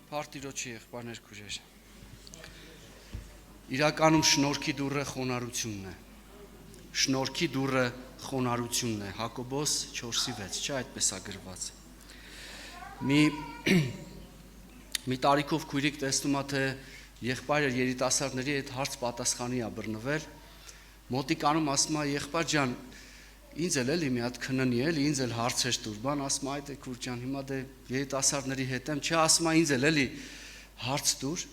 Փարտիրոջի եղբայրներ քույրեր։ Իրականում շնորհքի դուռը խոնարհությունն է։ Շնորհքի դուռը խոնարհությունն է։ Հակոբոս 4:6, չէ՞ այդպես է գրված։ Մի տարիքով քույրիկ տեսնում է, թե եղբայրը երիտասարդների այդ հարց պատասխանի է բռնվել։ Մոտիկանում ասում է, եղբայր ջան, ինձ էլ մի հատ քննի էլի, ինձ էլ հարցեր տուր, բան ասում է, այ քուր ջան, հիմա դե երիտասարդների հետ եմ, չէ, ասում է, ինձ էլ հարց տուր։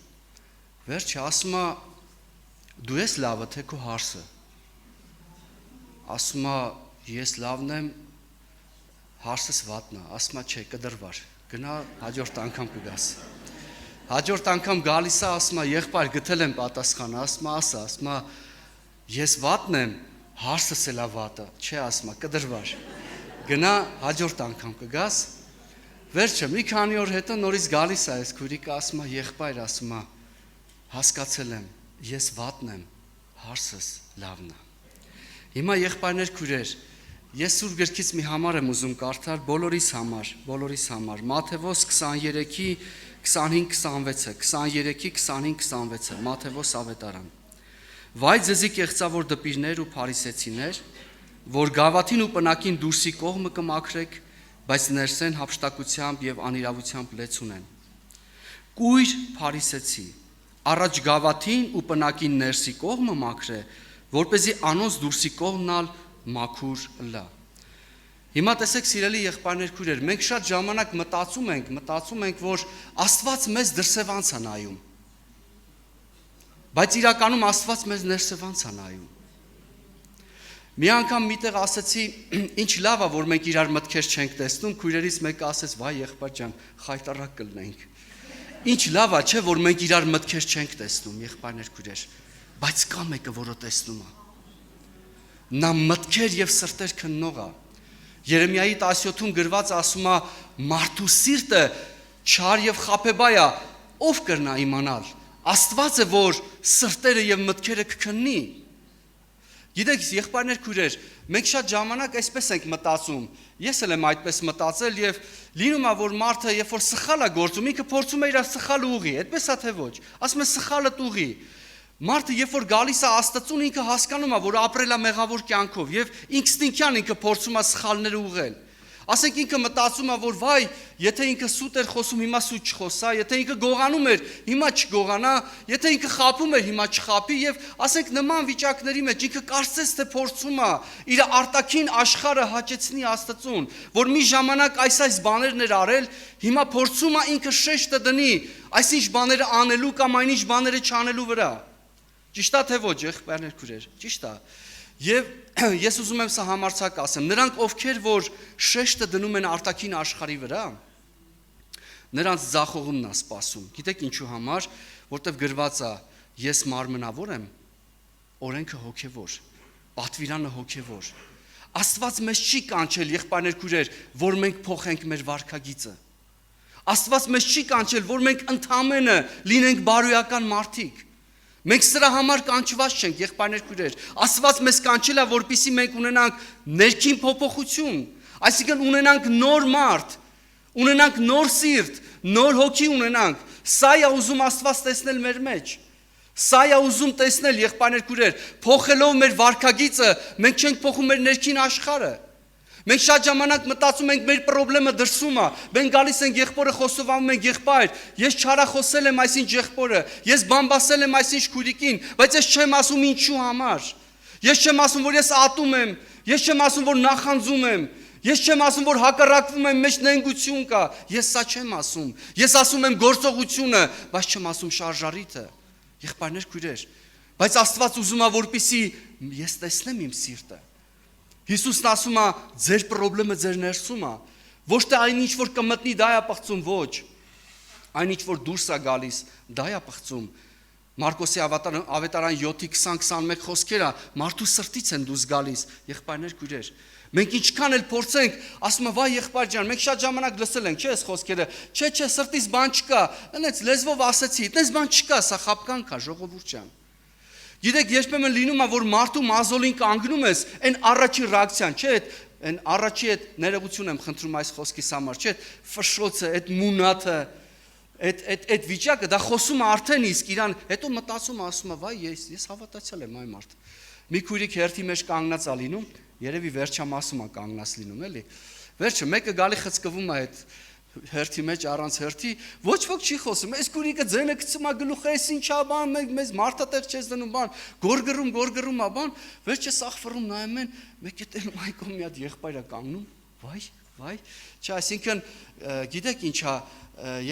Վերջը ասում է, դու ես լավը, թե քո հարցը։ Ասում է, ես լավն եմ, հարցս վատն է, ասում է, չէ, կդրվար, գնա հաջորդ անգամ կգաս։ Հաջորդ անգամ գալիս է, ասում է, եղբայր, գտել եմ պատասխանը, ասում է, ես վատն եմ, հարցս էլ է վատը, չէ, ասում է, կդրվար, գնա հաջորդ անգամ կգաս։ Վերջը, մի քանի օր հետո նորից գալիս է, այս քույրիկը ասում է, եղբայր, ասում է, հասկացել եմ, ես վատն եմ, հարցս լավն է։ Հիմա եղբայրներ քույրեր, ես Սուրբ գրքից մի համար եմ ուզում կարդալ բոլորիս համար, Մատթեոս 23-ի 25-26-ը, 23-ի 25-26-ը, Մատթեոս ավետարան։ Վայ ձեզի կեղծավոր դպիրներ ու փարիսեցիներ, որ գավաթին ու պնակին դուրսի կողմը կմաքրեք, բայց ներսեն հափշտակությամբ եւ անիրավությամբ լեց ունեն։ Կույր փարիսեցի, առաջ գավաթին ու պնակին ներսի կողմը մաքրե, որպեսզի անոնց դուրսի կողմն ալ մաքուր լա։ Հիմա տեսեք սիրելի եղբայրներ քույրեր, մենք շատ ժամանակ մտածում ենք, որ Աստված մեզ դրսևանց է նայում։ Բայց իրականում Աստված մեզ ներսևանց է նայում։ Մի անգամ միտեղ ասեցի, ինչ լավ է, որ մենք իրար մտքեր չենք տեսնում, քույրերից մեկը ասեց, վայ եղբայր ջան, խայտարակ կլնենք։ Ինչ լավ է, չէ, որ մենք իրար մտքեր չենք տեսնում, եղբայրներ քույրեր, բայց կա մեկը, որը տեսնում է։ Նա մտքեր եւ սրտեր քննող է։ Երեմիայի 17-ում գրված ասում է, մարդու սիրտը չար եւ խաբեբայ է, ով կրնա իմանալ։ Աստված է, որ սրտերը եւ մտքերը կքննի։ Գիտեք, եղբայրներ քույրեր, մենք շատ ժամանակ այսպես ենք մտածում։ Ես էլ եմ այդպես մտածել եւ լինում է, որ մարդը երբ որ սխալ է գործում, ինքը փորձում է իր սխալը ուղղի, այդպես է թե ոչ։ Ասում է սխալը ուղղի։ Մարդը երբ որ գալիս է Աստծուն, ինքը հասկանում է, որ ապրել է մեղավոր կյանքով եւ ինքնստինքյան ինքը փորձում է սխալները ուղղել։ Ասենք ինքը մտածում է, որ վայ, եթե ինքը սուտ էր խոսում, հիմա սուտ չխոսա, եթե ինքը գողանում էր, հիմա չգողանա, եթե ինքը խաբում էր, հիմա չխաբի եւ ասենք նման վիճակների մեջ ինքը կարծես թե փորձում է իր արտաքին աշխարհը հաճեցնի Աստծուն, որ մի ժամանակ այս բաներն էր արել, հիմա փորձում է ինքը շեշտը դնի, այսինչ բաները անելու կամ այնինչ բաները չանելու վրա։ Ճիշտ է թե ոչ, եղբայրներ քույրեր, ճիշտ է։ Եվ ես ուզում եմ սա համարձակ ասեմ, նրանք ովքեր որ շեշտը դնում են արտաքին աշխարհի վրա, նրանց ձախողումն է սպասում։ Գիտեք ինչու համար, որտեվ գրված է, ես մարմնավոր եմ, օրենքը հոգևոր, պատվիրանը հոգևոր։ Աստված մեզ չի կանչել, եղբայրներ քույրեր, որ մենք փոխենք մեր վարքագիծը։ Աստված մեզ չի կանչել, որ մենք ընդամենը լինենք բարոյական մարդիկ։ Մենք սրա համար կանչված չենք, եղբայրներ քույրեր։ Աստված մեզ կանչել է, որպեսզի մենք ունենանք ներքին փոփոխություն, այսինքն ունենանք նոր մարդ, ունենանք նոր սիրտ, նոր հոգի ունենանք։ Սա է ուզում Աստված տեսնել մեր մեջ։ Սա է ուզում տեսնել, եղբայրներ քույրեր, փոխելով մեր վարքագիծը, մենք չենք փոխում մեր ներքին աշխարհը։ Մենք շատ ժամանակ մտածում ենք մեր խնդրեմը դրսում է։ Մենք գալիս ենք եղբորը խոսովանում ենք եղբայր, ես չարախոսել եմ այսինչ եղբորը, ես բամբասել եմ այսինչ քույրիկին, բայց ես չեմ ասում ինչու համար։ Ես չեմ ասում, որ ես ատում եմ, ես չեմ ասում, որ նախանձում եմ, ես չեմ ասում, որ հակառակվում եմ, մեջ նենգություն կա։ Ես սա չեմ ասում։ Ես ասում եմ գործողությունը, բայց չեմ ասում շարժարիթը։ Եղբայրներ քույրեր, բայց Աստված ուզում է, որպեսզի ես տեսնեմ իմ սիրտը։ Հիսուսն ասում է, ձեր խնդրեմը ձեր ներսում է, ոչ թե այն ինչ որ կմտնի դա է պղծում, ոչ, այն ինչ որ դուրս է գալիս, դա է պղծում։ Մարկոսի ավետարան 7:20-21 խոսքերը մարդու սրտից են դուրս գալիս, եղբայրներ քույրեր։ Մենք ինչքան էլ փորձենք, ասում եմ, վայ եղբայր ջան, մենք շատ ժամանակ լսել ենք, չէ՞ այս խոսքերը, չէ, սրտից բան չկա, այնպես լեզվով ասեցի, այդպես բան չկա, սա խաբկանք է, ժողովուրդ ջան։ Գիտեք, երբեմն լինում է, որ մարդու մազոլին կանգնում ես, այն առաջի ռեակցիան, չէ՞, այն առաջի այդ ներողություն եմ խնդրում այս խոսքիս համար, չէ՞, ֆշոցը, այդ մունաթը, այդ վիճակը դա խոսում է արդեն իսկ իրան, հետո մտածում ասում է, վայ, ես հավատացել եմ այն մարդ։ Մի քույրիկ հերթի մեջ կանգնած է լինում, երևի վերջամասում է կանգնած լինում, էլի։ Վերջը մեկը գալի խցկվում է այդ հերթի մեջ առանց հերթի, ոչ ոք չի խոսում, այս քույրիկը ձենը գցում է գլուխը, այս ինչա բան, մեզ մարդատեղ չես դնում բան, գորգրում է բան, վերջը սաղ ֆռում նայում են, մեկը տենում այ կողմ մի հատ եղբայր է կանգնում, վայ, չէ, այսինքն գիտեք ինչա,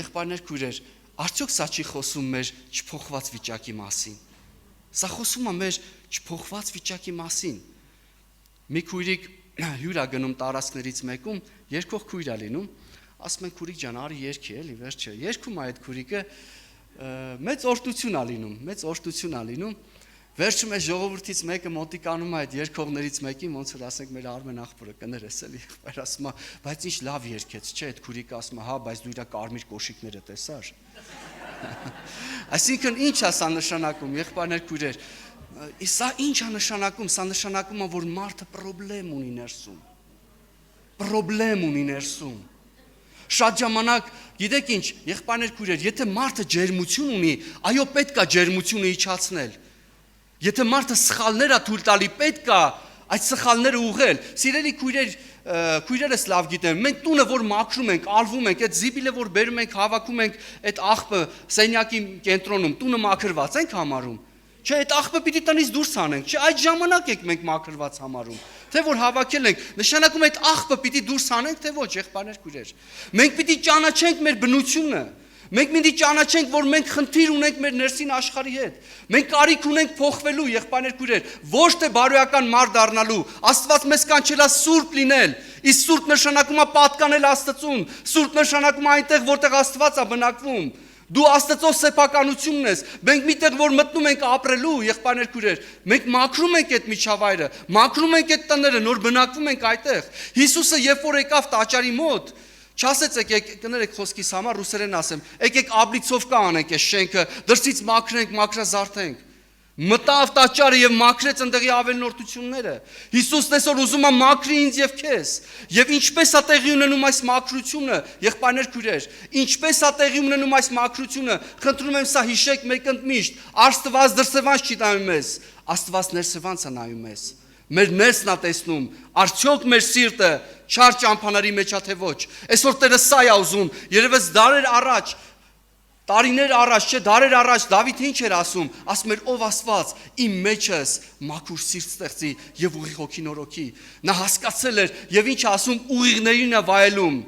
եղբայրներ քույրեր, արդյոք սա չի խոսում մեր չփոխված վիճակի մասին։ Սա խոսում է մեր չփոխված վիճակի մասին։ Մի քույրիկ հյուր է գնում տարածքներից մեկում, երկող քույր է լինում, ասում են քուրիկ ջան, արի երգի, էլի վերջը։ Երգում է այդ քուրիկը, մեծ օրհնություն է լինում։ Վերջում է ժողովրդից մեկը մոտիկանում է այդ երգողներից մեկին, ոնց որ ասենք մեր Արմեն աղբորը կներես էլի, բայց ասում է, բայց ինչ լավ երգեց, չէ, այդ քուրիկը ասում է, հա, բայց դու իր կարմիր կոշիկները տեսար։ Այսինքն ինչ է սա նշանակում, եղբայրներ քույրեր, սա ինչ է նշանակում, սա նշանակում է, որ մարդը պրոբլեմ ունի ներսում։ Շատ ժամանակ, գիտեք ինչ, եղբայրներ քույրեր, եթե մարդը ջերմություն ունի, այո, պետք է ջերմությունը իջացնել։ Եթե մարդը սխալներ է թույլ տալի, պետք է այդ սխալները ուղղել։ Սիրելի քույրերս լավ գիտեն, մենք տունը որ մաքրում ենք, ալվում ենք, այդ զիբիլը որ բերում ենք, հավաքում ենք այդ աղբը սենյակի կենտրոնում, տունը մաքրված ենք համարում։ Չէ, այդ աղբը պիտի տնից դուրս անենք, չէ, այդ ժամանակ եք մենք մաքրված համարում, թե որ հավաքել ենք, նշանակում այդ աղբը պիտի դուրս անենք, թե ոչ, եղբայրներ քույրեր։ Մենք պիտի ճանաչենք մեր բնությունը, մենք պիտի ճանաչենք, որ մենք խնդիր ունենք մեր ներսին աշխարհի հետ։ Մենք կարիք ունենք փոխվելու, եղբայրներ քույրեր, ոչ թե բարոյական մարդ դառնալու։ Աստված մեզ կանչել է սուրբ լինել, իսկ սուրբ նշանակում է պատկանել Աստծուն, սուրբ նշանակում է այնտեղ, որտեղ Աստված է բնակվում։ Դու Աստծո սեփականությունն ես, մենք միտեղ որ մտնում ենք ապրելու, եղբայրներ քույրեր, մենք մաքրում ենք այդ միջավայրը, մաքրում ենք այդ տները, նոր բնակվում ենք այդտեղ։ Հիսուսը երբ որ եկավ տաճարի մոտ, չասեց եկեք կներեք խոսքիս համար ռուսերեն ասեմ, եկեք աբլիցովկա անենք այս շենքը, դրսից մաքրենք, մաքրազարդենք։ Մտավ տաճարը եւ մաքրեց ընդեղի ավելնորդությունները։ Հիսուսն այսօր ուզում է մաքրի ինձ եւ քեզ։ Եվ ինչպես է տեղի ունենում այս մաքրությունը, եղբայրներ քույրեր, ինչպես է տեղի ունենում այս մաքրությունը, խնդրում եմ սա հիշեք մեկ ընդմիշտ, Աստված դրսևանց չի նայում մեզ, Աստված ներսևանց է նայում մեզ։ Մեր ներսն է տեսնում, արդյոք մեր սիրտը չար ճամփաների մեջ է թե ոչ։ Այսօր Տերը սա է ուզում, երևս տարիներ առաջ, չէ, դարեր առաջ Դավիթը ինչ էր ասում էր ով Աստված իմ մեջս մաքուր սիրտ ստեղծի եւ ուղիղ հոգի նորոգի։ Նա հասկացել էր եւ ինչ ասում ուղիղներին է վայելում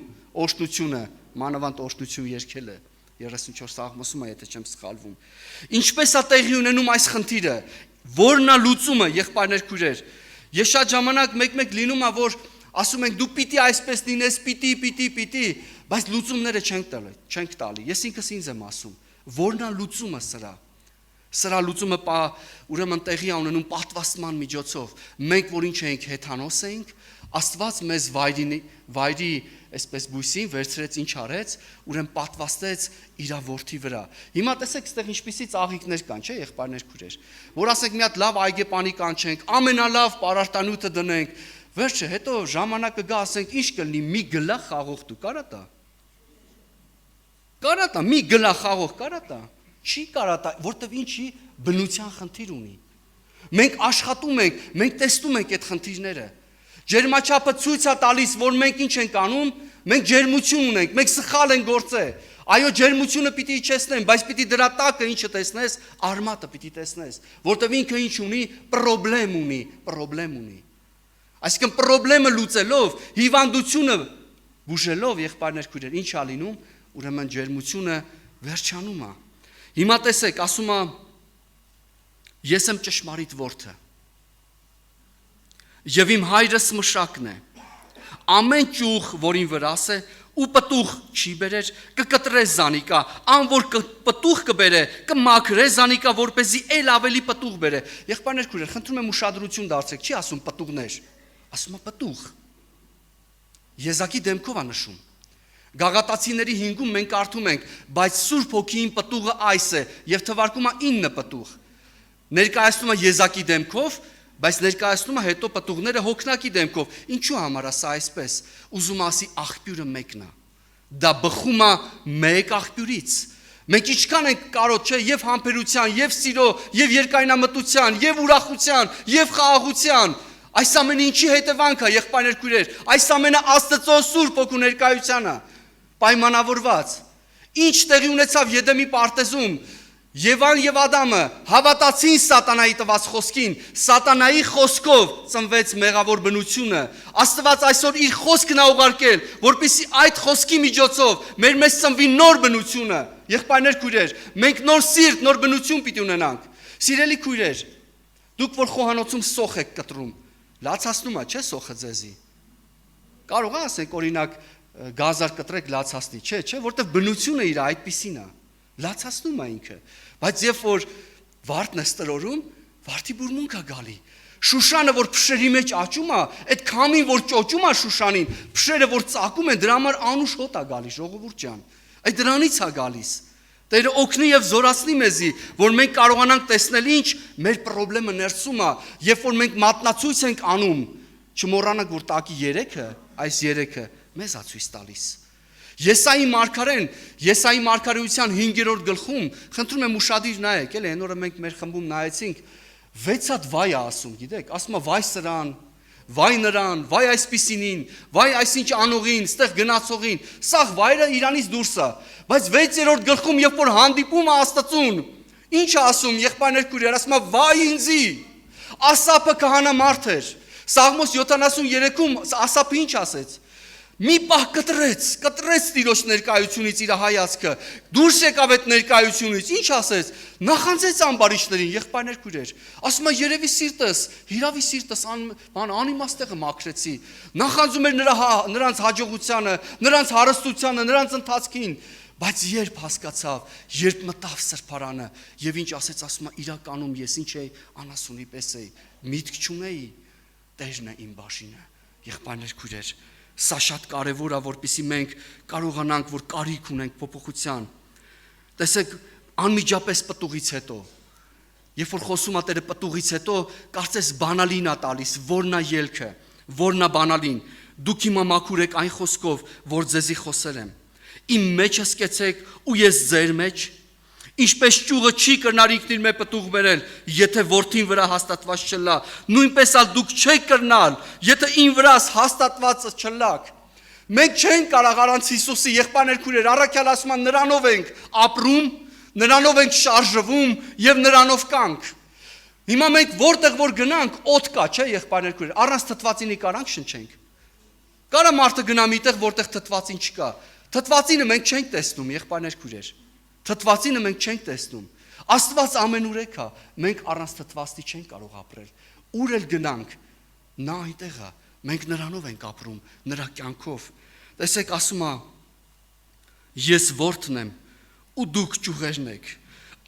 օրհնությունը, մանավանդ օրհնություն երկել է 34 Սաղմոսում է, եթե չեմ սխալվում։ Ինչպես է տեղի ունենում այս խնդիրը, որն է լուծումը, եղբայրներ քույրեր։ Ես շատ ժամանակ մեկ լինում է, որ ասում ենք դու պիտի այսպես լինես, պիտի, բայց լուծումները չենք տալի։ Ես ինքս ինձ եմ ասում, որն է լուծումը սրա։ Սրա լուծումը ուրեմն տեղի է ունենում պատվաստման միջոցով։ Մենք որ ինչ էինք հեթանոս էինք, Աստված մեզ վայրի այսպես բույսին վերցրեց, ինչ արեց, ուրեմն պատվաստեց իր որդի վրա։ Հիմա տեսեք, այստեղ ինչպիսի ծաղիկներ կան, չէ, եղբայրներ քույրեր, որ ասենք մի հատ լավ այգեպանի կանչենք, ամենալավ պարարտանյութը դնենք, վերջը հետո ժամանակը գա, ասենք ինչ կլինի, մի գլախ խաղող դու կարա տա, մի գլախ խաղող կարա տա, չի կարա տա, որտեվ ինչի բնության խնդիր ունի։ Մենք աշխատում ենք, մենք տեսնում ենք այդ խնդիրները։ Ջերմաչափը ցույց է տալիս, որ մենք ինչ ենք անում, մենք ջերմություն ունենք, մենք սխալ ենք գործել։ Այո, ջերմությունը պիտի իջեցնեն, բայց պիտի դրա տակը ինչը տեսնես, արմատը պիտի տեսնես, որտեվ ինքը ինչ ունի, պրոբլեմ ունի։ Այսինքն պրոբլեմը լուծելով, հիվանդությունը բուժելով, եղբայրներ քույրեր, ինչ է լինում, ուրեմն ջերմությունը վերջանում է։ Հիմա տեսեք, ասում է ես եմ ճշմարիտ որդը։ Եվ իմ հայրս մշակն է, ամեն ճյուղ, որին վրաս է, ու պտուղ չի բերեր, կկտրես զանիկա, ան որ պտուղ կբերե, կմաքրե զանիկա, որպեսզի էլ ավելի պտուղ բերե։ Եղբայրներ քույրեր, խնդրում եմ ուշադրություն դարձեք, չի ասում պտուղներ, ասում է պտուղ։ Եզակի դեմքով է նշում։ Գաղատացիների 5-ում մենք կարդում ենք, բայց Սուրբ Հոգին պտուղը այս է, եւ թվարկում է 9 պտուղ։ Ներկայացնում է եզակի դեմքով, բայց ներկայացնում է հետո պտուղները հոգնակի դեմքով։ Ինչու համար է սա այսպես։ Ուզում ասի աղբյուրը մեկն է։ Դա բխում է մեկ աղբյուրից։ Մենք ինչքան ենք կարող, չէ, եւ համբերության, եւ սիրո, եւ երկայնամտության, եւ ուրախության, եւ խաղաղության։ Այս ամենը ինչի հետևանք է, եղբայրներ քույրեր, այս ամենը Աստծո սուրբ ոգու ներկայությանը պայմանավորված։ Ինչ տեղի ունեցավ Եդեմի պարտեզում, Եվան եւ Ադամը հավատացին սատանայի տված խոսքին, սատանայի խոսքով ծնվեց մեղավոր բնությունը։ Աստված այսօր իր խոսքն է ուղարկել, որպեսզի այդ խոսքի միջոցով մեր մեզ ծնվի նոր բնությունը։ Եղբայրներ քույրեր, մենք նոր սիրտ, նոր բնություն պիտի ունենանք։ Սիրելի քույրեր, դուք որ խոհանոցում սոխ եք կտրում, լացացնում է, չէ՞ սոխը ձեզի։ Կարող է ասենք օրինակ գազար կտրեք լացացնի, չէ, որտեղ բնությունը իր այդպիսին է։ Լացացնում է ինքը, բայց երբ որ վարդն է ստրորում, վարդի բուրմունք է գալի։ Շուշանը, որ փշերի մեջ աճում է, այդ քամին, որ ճոճում է Շուշանին, փշերը, որ ծակում են, դրա համար անուշ հոտ է գալիս, ժողովուրդ ջան։ Այդ դրանից է գալիս։ Տերը օգնի եւ զորացնի մեզի, որ մենք կարողանանք տեսնել ինչ մեր խնդրեմը ներսում է, երբ որ մենք մատնացույց ենք անում, չմոռանանք, որ տակի 3-ը, այս 3-ը մեզ է ցույց տալիս։ Եսայի մարգարեն, Եսայի մարգարեության 5-րդ գլխում, խնդրում եմ ուշադիր նայեք, էլի այն օրը մենք մեր խմբում նայեցինք, 6 հատ վայ է ասում, գիտեք, ասում է վայ սրան, վայ նրան, վայ այսպիսինին, վայ այսինչ անողին, ստեղ գնացողին, սաղ վայրը իրանից դուրս է, բայց 6-րդ գլխում, երբ որ հանդիպում է Աստծուն, ինչ է ասում, եղբայրներ քույրեր, ասում է վայ ինձի, Ասապը քահանա մարդ էր, Սաղմոս 73-ում Ասապը ինչ ասեց, մի պահ կտրեց Տիրոջ ներկայությունից իր հայացքը, դուրս եկավ այդ ներկայությունից, ինչ ասեց, նախանձեց ամբարիշներին, եղբայրներ քույրեր, ասում է երևի սիրտս, հիրավի սիրտս անիմաստեղը մաքրեցի, նախանձում էր նրանց հաջողությանը, նրանց հարստությանը, նրանց ընթացքին, բայց երբ հասկացավ, երբ մտավ սրբարանը, եւ ինչ ասեց, ասում է իրականում ես ինչ էի, անասունի պես էի, միտք չունեի, Տերն է իմ բաժինը, եղբայրներ քույրեր, սա շատ կարևոր է, որպեսզի մենք կարողանանք, որ կարիք ունենք փոփոխության։ Տեսեք, անմիջապես պտուղից հետո, երբ որ խոսում է Տերը պտուղից հետո, կարծես բանալին է տալիս, որն է ելքը, որն է բանալին։ Դուք հիմա մաքուր եք այն խոսքով, որ ձեզի խոսել եմ։ Իմ մեջը սկեցեք ու ես ձեր մեջ, ինչպես ճյուղը չի կրնար ինքն իր մեջ պտուղ բերել, եթե որդին վրա հաստատված չլա, նույնպես ալ դուք չեք կրնալ, եթե ին վրաս հաստատվածը չլաք։ Մենք չենք կարող առանց Հիսուսի, եղբայրներ քույրեր, առաքյալ ասում են նրանով ենք ապրում, նրանով ենք շարժվում եւ նրանով կանք։ Հիմա մենք որտեղ որ գնանք, օդ կա, չէ, եղբայրներ քույրեր, առանց թթվածինի կարանք շնչենք։ Կարա մարդը գնա միտեղ, որտեղ թթվածին չկա։ Թթվածինը մենք չենք տեսնում, եղբայրներ քույրեր։ Թթվածինը մենք չենք տեսնում։ Աստված ամենուր է կա, մենք առանց թթվածի չենք կարող ապրել։ Ուր էլ գնանք, նա այնտեղ է, մենք նրանով ենք ապրում, նրա կյանքով։ Տեսեք, ասում է, ես որդն եմ ու դուք ճյուղերն եք,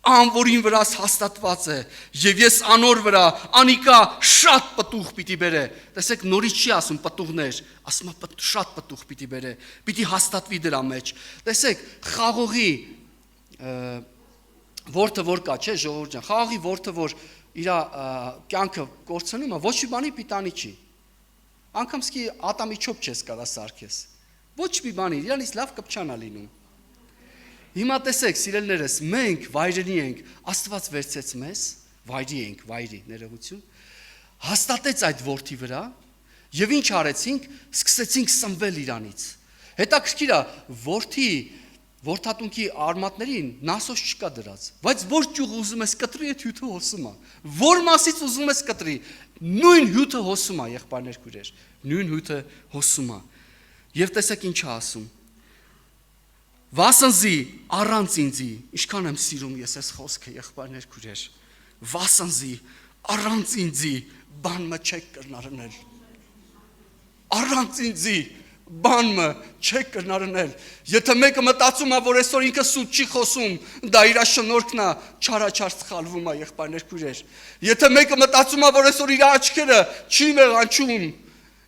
անորին վրաս հաստատված է, եւ ես անոր վրա անիկա շատ պտուղ պիտի բերե։ Տեսեք, նորից չի ասում պտուղներ, ասում է շատ պտուղ պիտի բերե, պիտի հաստատվի դրա մեջ։ Տեսեք, խաղողի որդը որ կա, չէ, ժողովուրդ ջան, խաղողի որդը որ իր կյանքը կորցնում է, ոչ մի բանի պիտանի չի։ Անգամ սկի ատամի չոփ չես կարա սարքես։ Ոչ մի բանի, իրանից լավ կպչան է լինում։ Հիմա տեսեք, սիրելիներս, մենք վայրենի ենք, Աստված վերցեց մեզ, վայրի ներողություն, հաստատեց այդ որդի վրա, եւ ինչ արեցինք, սկսեցինք սնվել իրանից։ Հետաքրքիր է, որդատունքի արմատներին նասոց չկա դրած, բայց որ ճյուղ ուզում ես կտրի, այդ հյութը հոսում է։ Որ մասից ուզում ես կտրի, նույն հյութը հոսում է, եղբայրներ քույրեր, նույն հյութը հոսում է։ Եվ տեսեք ինչ է ասում։ Վասնզի առանց ինձի, ինչքան եմ սիրում ես այս խոսքը, եղբայրներ քույրեր, վասնզի առանց ինձի բանը չեք կրնարնել։ Առանց ինձի բանը չեք կրնարնել։ Եթե մեկը մտածում է, որ այսօր ինքը սուտ չի խոսում, դա իր շնորհքն է, չարաչար սխալվում է, եղբայրներ քույրեր։ Եթե մեկը մտածում է, որ այսօր իր աչքերը չի մեղանչում,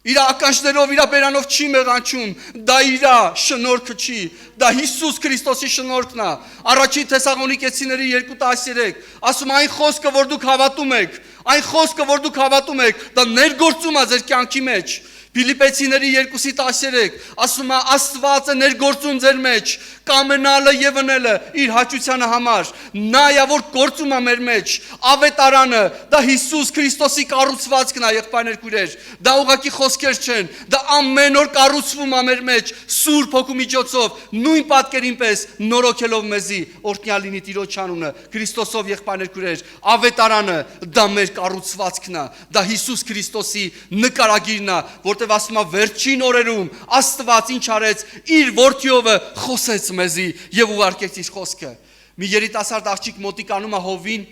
իր ականջներով, իր բերանով չի մեղանչում, դա իր շնորհքը չի, դա Հիսուս Քրիստոսի շնորհքն է։ Առաջին Թեսաղոնիկեցիների 2:13 ասում այն խոսքը, որ դուք հավատում եք, այն խոսքը, որ դուք հավատում եք, դա ներգործում է ձեր կյանքի մեջ։ Փիլիպեցիների 2:13 ասում է Աստված է ներգործում ձեր մեջ կամենալը եւ ընելը իր հաճությանը համար նա է որ գործում է մեր մեջ ավետարանը դա Հիսուս Քրիստոսի կառուցվածքն է եղբայրներ քույրեր դա ուղղակի խոսքեր չեն դա ամեն օր կառուցվում է մեր մեջ Սուրբ Հոգու միջոցով նույն պատկերին պես նորոգելով մեզի օրհնյալ լինի Տիրոջ անունը Քրիստոսով եղբայրներ քույրեր ավետարանը դա մեր կառուցվածքն է դա Հիսուս Քրիստոսի նկարագիրն է որտեղ ասում է վերջին օրերում Աստված ինչ արեց իր որդիովը խոսեց մեզի եւ ուղարկեց իր խոսքը մի երիտասարդ աղջիկ մոտիկանում է հովին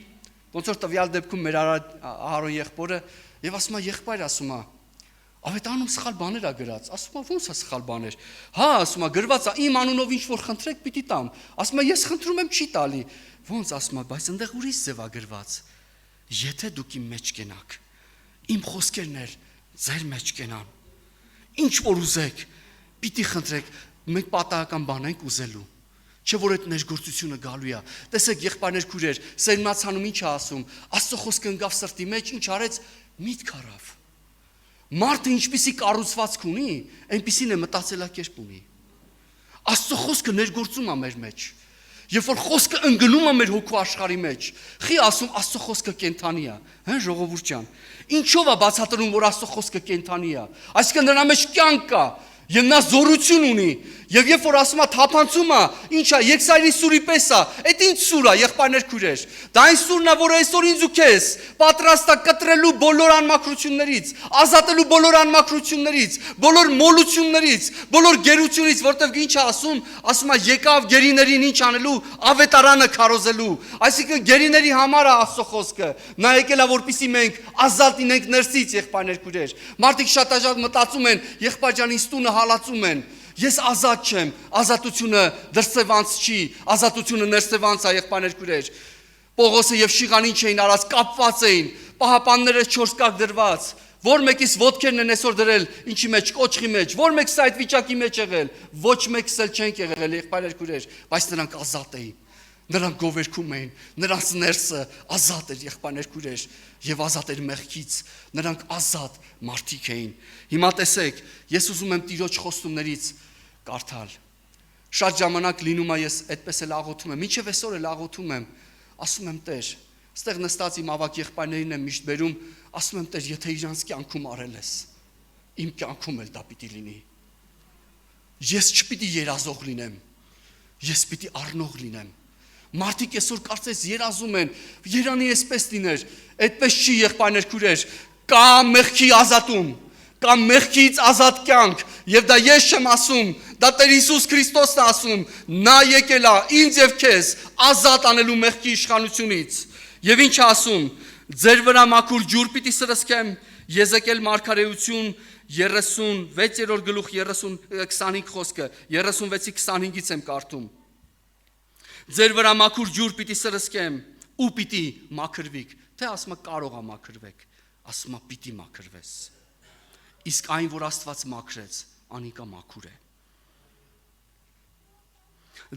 ոնց որ տվյալ դեպքում մեր Ահարոն եղբորը եւ ասում է եղբայր ասում է ավետարանում սխալ բաներ ա գրած ասում է ո՞նց է սխալ բաներ հա ասում է գրված է իմ անունով ինչ որ խնդրեք պիտի տամ ասում է ես խնդրում եմ չի տալի ո՞նց ասում է բայց այնտեղ ուրիշ ձև ա գրված եթե դուք իմ մեջ կենաք իմ խոսքերն էլ ձեր մեջ կենան ինչ որ ուզեք պիտի խնդրեք մենք պատահական բան ենք ուզելու չէ որ այդ ներգործությունը գալու է տեսեք եղբայրներ քույրեր սերմացանում ինչ է ասում Աստծո խոսքը ընկավ սրտի մեջ ինչ արեց միտք առավ մարդը ինչպիսի կառուցվածք ունի այնպիսին է մտածելակերպ ունի Աստծո խոսքը ներգործում է մեր մեջ երբ որ խոսքը ընկնում է մեր հոգու աշխարհի մեջ խի ասում Աստծո խոսքը կենթանի է հա ժողովուրդ ջան ինչով է բացատրում որ Աստծո խոսքը կենթանի է այսինքն նրա մեջ կյանք կա եւ նա զորություն ունի եւ երբ որ ասում է թափանցում է ինչ է Եկսայրի սուրի պես է այդ ինչ սուր է եղբայրներ քույրեր դա այն սուրն է որը այսօր ինձ ու քեզ պատրաստ է կտրելու բոլոր անմաքրություններից ազատելու բոլոր անմաքրություններից բոլոր մոլություններից բոլոր գերությունից որտեղ ինչ է ասում է եկավ գերիներին ինչ անելու ավետարանը քարոզելու այսինքն գերիների համար է Աստծո խոսքը նա եկել է որպեսզի մենք ազատ լինենք ներսից եղբայրներ քույրեր մարդիկ շատ աժատ մտածում են եղբայր ջան ինձ տունը հալածում են Ես ազատ չեմ, ազատությունը դրսևանց չի, ազատությունը ներսևանց է եղբայրներ քույրեր։ Պողոսը եւ Շիղանին չէին արած, կապված էին, պահապանները 4 կակ դրված։ Որ մեկից ոտքերն են այսօր դրել, ինչի մեջ, կոճղի մեջ, որ մեկս այդ վիճակի մեջ եղել, ոչ մեկս էլ չենք եղել եղբայրներ քույրեր, բայց նրանք ազատ էին։ Նրանք գովերքում էին, նրանց ներսը ազատ էր եղբայրներ քույրեր եւ ազատ էր մեղքից, նրանք ազատ մարդիկ էին։ Հիմա տեսեք, ես ուզում եմ Տիրոջ խոստումներից կարդալ։ Շատ ժամանակ լինում է ես այդպես էլ աղոթում եմ, մինչև այսօր էլ աղոթում եմ, ասում եմ Տեր, այստեղ նստած իմ ավակ եղբայրներին եմ միշտ բերում, ասում եմ Տեր, եթե իրանց կյանքում արել ես, իմ կյանքում էլ դա պիտի լինի։ Ես չպիտի երազող լինեմ, ես պիտի առնող լինեմ։ Մարդիկ այսօր կարծես երազում են, Երանի էսպես լիներ, այդպես չի եղբայրներ քույրեր, կա մեղքի ազատում, կա մեղքից ազատ կյանք, եւ դա ես չեմ ասում, դա Տեր Հիսուս Քրիստոսն է ասում, նա եկել է ինձ եւ քեզ ազատ անելու մեղքի իշխանությունից։ Եվ ինչ է ասում, ձեր վրա մաքուր ջուր պիտի սրսկեմ, Եզեկիել մարգարեություն 36-րդ գլուխ 25 խոսքը, 36-25-ից եմ կարդում։ Ձեր վրա մաքուր ջուր պիտի սրսկեմ ու պիտի մաքրվիք, թե ասում է կարող է մաքրվեք, ասում է պիտի մաքրվես։ Իսկ այն, որ Աստված մաքրեց, անիկա մաքուր է։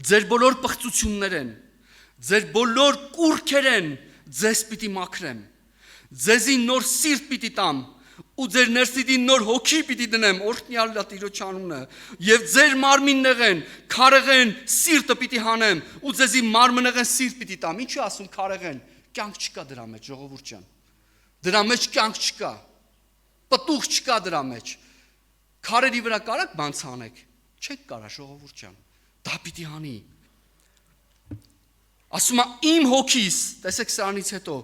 Ձեր բոլոր պղծություններ են, ձեր բոլոր կուռքեր են, ձեզ պիտի մաքրեմ, ձեզի նոր սիրտ պիտի տամ, ու ձեր ներսիդին նոր հոգի պիտի դնեմ, օրհնյալ է Տիրոջ անունը, եւ ձեր մարմիններեն քարեղեն սիրտը պիտի հանեմ, ու ձեզի մարմնեղեն սիրտ պիտի տամ։ Ինչու ասում քարեղեն, կյանք չկա դրա մեջ, ժողովուրդ ջան։ Դրա մեջ կյանք չկա։ Պտուղ չկա դրա մեջ։ Քարերի վրա կարաք բան ցանեք։ Չեք կարա, ժողովուրդ ջան։ Դա պիտի հանի։ Ասում է իմ հոգիս, տեսեք սրանից հետո,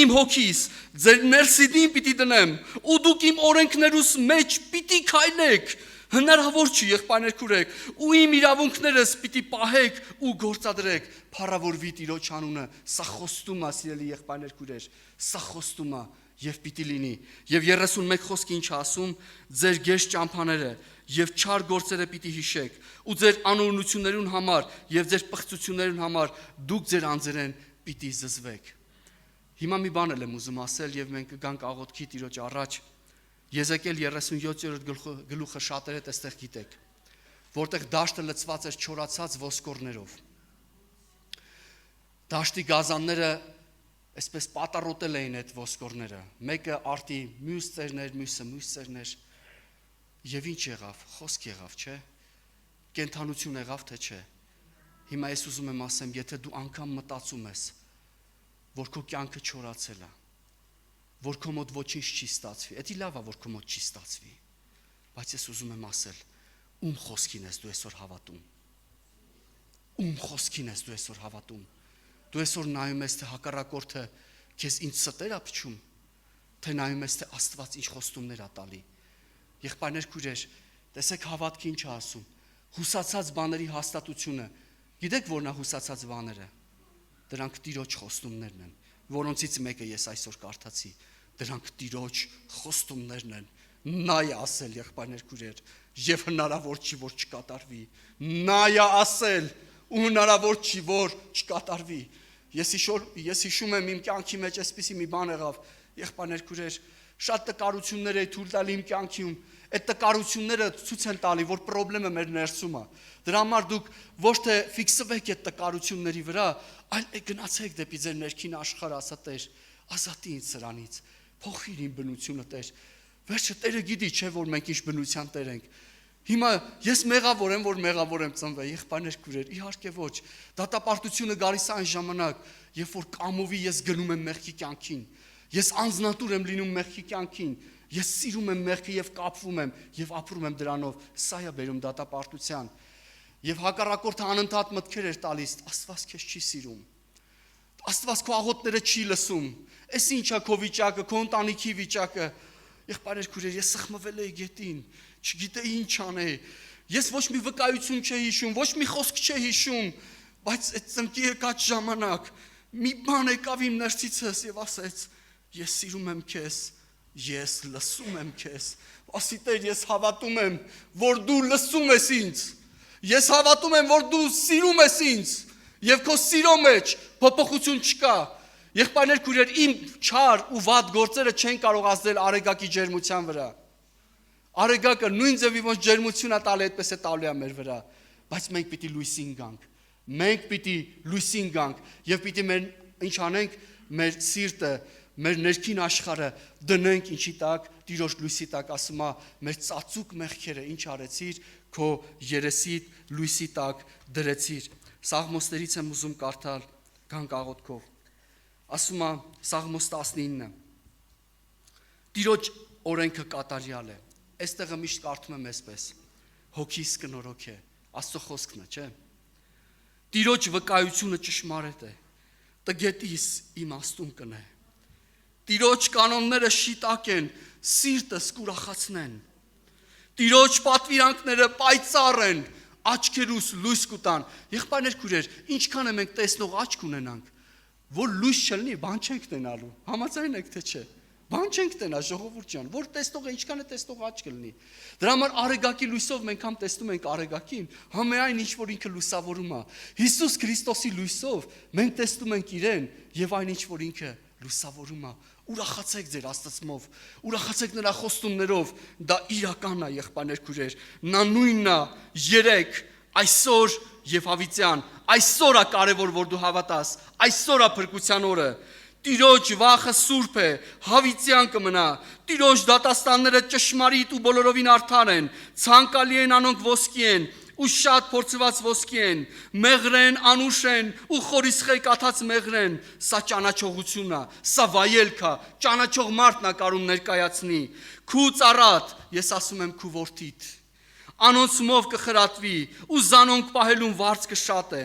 իմ հոգիս ձեր ներսիդին պիտի դնեմ, ու դուք իմ օրենքներուս մեջ պիտի քայլեք, հնարավոր չի եղբայրներ քույրեր, ու իմ իրավունքներս պիտի պահեք ու գործադրեք, փառավորվի Տիրոջ անունը, սա խոստում է, սիրելի եղբայրներ քույրեր, սա խոստում է եւ պիտի լինի։ Եվ 31 խոսքը ինչ ասում, ձեր գեշ ճամփաները եւ չար գործերը պիտի հիշեք, ու ձեր անօրնություններուն համար եւ ձեր պղծություններուն համար դուք ձեր անձերեն պիտի զզվեք։ Հիմա մի բան եմ ուզում ասել եւ մենք կգանք աղոթքի Տիրոջ առաջ։ Եզեկիել 37-րդ գլուխը շատերը այստեղ գիտեք, որտեղ դաշտը լցված էր չորացած ոսկորներով։ Դաշտի գազանները այսպես պատառոտել էին այդ ոսկորները, մեկը արտի մյուս ծերներ, մյուսը մյուս ծերներ։ Եվ ինչ եղավ, խոսք եղավ, չէ, կենթանություն եղավ, թե չէ, հիմա ես ուզում եմ ասեմ, եթե դու անգամ մտածում ես, որ քո կյանքը չորացել է, որ քո մոտ ոչինչ չի ստացվի, էդի լավ է, որ քո մոտ չի ստացվի, բայց ես ուզում եմ ասել, ում խոսքին ես դու այսօր հավատում, ում խոսքին ես դու այսօր հավատում, դու այսօր նայում ես, թե հակառակորդը քեզ ինչ ստեր է փչում, թե նայում ես, թե Աստված ինչ խոստումներ է տալի, եղբայրներ, քույրեր, տեսեք հավատքը ինչ է ասում, հուսացած բաների հաստատությունը, գիտեք որն է հուսացած բաները, դրանք Տիրոջ խոստումներն են, որոնցից մեկը ես այսօր կարդացի, դրանք Տիրոջ խոստումներն են, նա է ասել, եղբայրներ, քույրեր, եւ հնարավոր չի, որ չկատարվի, նա է ասել, ու հնարավոր չի, որ չկատարվի, ես հիշում եմ իմ կյանքի մեջ այսպիսի մի բան եղավ, եղբայրներ, քույրեր, շատ տկարություններ էի թույլ տալի իմ կյանքում, այդ տկարությունները ցույց են տալի, որ խնդրեմը մեր ներսում է, դրա համար դուք ոչ թե ֆիքսվեք այդ տկարությունների վրա, այլ գնացեք դեպի ձեր ներքին աշխարհը, ասա Տեր, ազատի ինձ սրանից, փոխիր իմ բնությունը, Տեր, վերջը Տերը գիտի, չէ, որ մենք ինչ բնության Տեր ենք, հիմա ես մեղավոր եմ, որ մեղավոր եմ ծնվել, եղբայրներ, քույրեր, իհարկե ոչ, դատապարտությունը գալիս է այն ժամանակ, երբ որ կամովի ես գնում եմ մեղքի կյանքին, ես անձնատուր եմ լինում մեղքի կյանքին, ես սիրում եմ մեղքը եւ կապվում եմ եւ ապրում եմ դրանով, սա է բերում դատապարտության։ Եվ հակառակորդը անընդհատ մտքեր էր տալիս, Աստված քեզ չի սիրում։ Աստված քո աղոթները չի լսում։ Էս ինչ է քո վիճակը, քո ընտանիքի վիճակը։ Եղբայրներ, քույրեր, ես սխմվել էի գետին, չգիտեի ինչ անել։ Ես ոչ մի վկայություն չէի հիշում, ոչ մի խոսք չէի հիշում, բայց այդ ծնկի եկած ժամանակ մի բան եկավ իմ ներսիցս եւ ասեց. Ես սիրում եմ քեզ, ես լսում եմ քեզ, ասի Տեր, ես հավատում եմ, որ դու լսում ես ինձ, ես հավատում եմ, որ դու սիրում ես ինձ, եւ քո սիրո մեջ փոփոխություն չկա, եղբայրներ, քույրեր, իմ չար ու վատ գործերը չեն կարող ազդել Արեգակի ջերմության վրա, Արեգակը նույն ձևի ոնց ջերմություն է տալի, այդպես է տալու է մեր վրա, բայց մենք պիտի լույսին գանք, մենք պիտի լույսին գանք, եւ պիտի մեր ինչ անենք, մեր սիրտը, մեր ներքին աշխարհը դնենք ինչի տակ, Տիրոջ լույսի տակ, ասում է, մեր ծածուկ մեղքերը ինչ արեցիր, քո երեսիդ լույսի տակ դրեցիր։ Սաղմոսներից եմ ուզում կարդալ, գանք աղոթքով։ Ասում է Սաղմոս 19. Տիրոջ օրենքը կատարյալ է։ Այստեղը միշտ կարդում եմ այսպես. հոգիս կնորոք է, Աստծո խոսքն է, չէ։ Տիրոջ վկայությունը ճշմարիտ է, տգետիս իմաստուն կնե։ Տիրոջ կանոնները շիտակ են, սիրտս կուրախացնեն։ Տիրոջ պատվիրանքները պայծառ են, աչքերուս լույս կուտան։ Եղբայրներ, քույրեր, ինչքան է մենք տեսնող աչք ունենանք, որ լույս չլինի, բան չենք տենալու։ Համաձայն եք թե չէ։ Բան չենք տենա, ժողովուրդ ջան, որ տեսնողը ինչքան է տեսնող աչք կլինի։ Դրա համար Արեգակի լույսով մենք համ տեսնում ենք Արեգակին, համայն ինչ որ ինքը լուսավորում է։ Հիսուս Քրիստոսի լույսով մենք տեսնում ենք իրեն եւ այն ինչ որ ինքը լուսավորում է։ Ուրախացեք ձեր Աստծմով, ուրախացեք նրա խոստումներով, դա իրական է, եղբայրներ, քույրեր։ Նա նույնն է երեք, այսօր եւ հավիտյան։ Այսօր է կարեւոր, որ դու հավատաս։ Այսօր է փրկության օրը։ Տիրոջ վախը սուրբ է, հավիտյան կմնա, Տիրոջ դատաստանները ճշմարիտ ու բոլորովին արդար են, ցանկալի են անոնք ոսկի են, ու շատ փորձված ոսկի են, մեղրեն, անուշ են, ու խորիսխե կաթած մեղրեն, սա ճանաչողություն է, սա վայելք է, ճանաչող մարդն է կարում ներկայացնի, քու ծառատ, ես ասում եմ քու որդիդ, անոնց մով կխրատվի, ու զանոնք պահելուն վարձքը շատ է,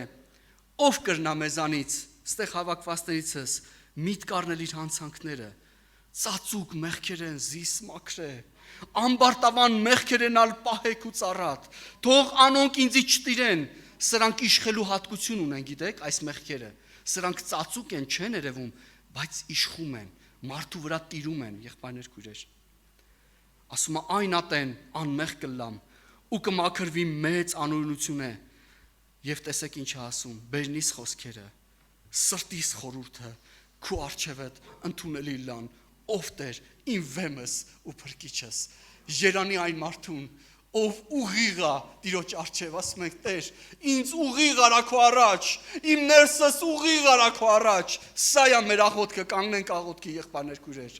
ով կրնա մեզանից, ստեղ հավաքվածներիցս, միտ կառնել իր հանցանքները, ծածուկ մեղքեր են զիս մաքրե, ամբարտավան մեղքեր են ալ պահեք ու ծառատ, թող անոնք ինձի չտիրեն, սրանք իշխելու հատկություն ունեն, գիտեք, այս մեղքերը, սրանք ծածուկ են, չեն երևում, բայց իշխում են, մարդու վրա տիրում են, եղբայրներ, քույրեր, ասում է այն ատեն անմեղ կլամ, ու կմաքրվի մեծ անօրինություն է, եւ տեսեք ինչ է ասում, բերնիս խոսքերը, սրտիս խորհուրդը, քու արջևդ ընդունելի լան, ով Տեր, իմ վեմս ու փրկիչս, երանի այն մարդուն, ով ուղիղ է Տիրոջ արջև, ասում ենք Տեր, ինձ ուղիղ արա քո առաջ, իմ ներսս ուղիղ արա քո առաջ, սա է մեր աղոթքը, կանգնենք աղոթքի, եղբայրներ, քույրեր։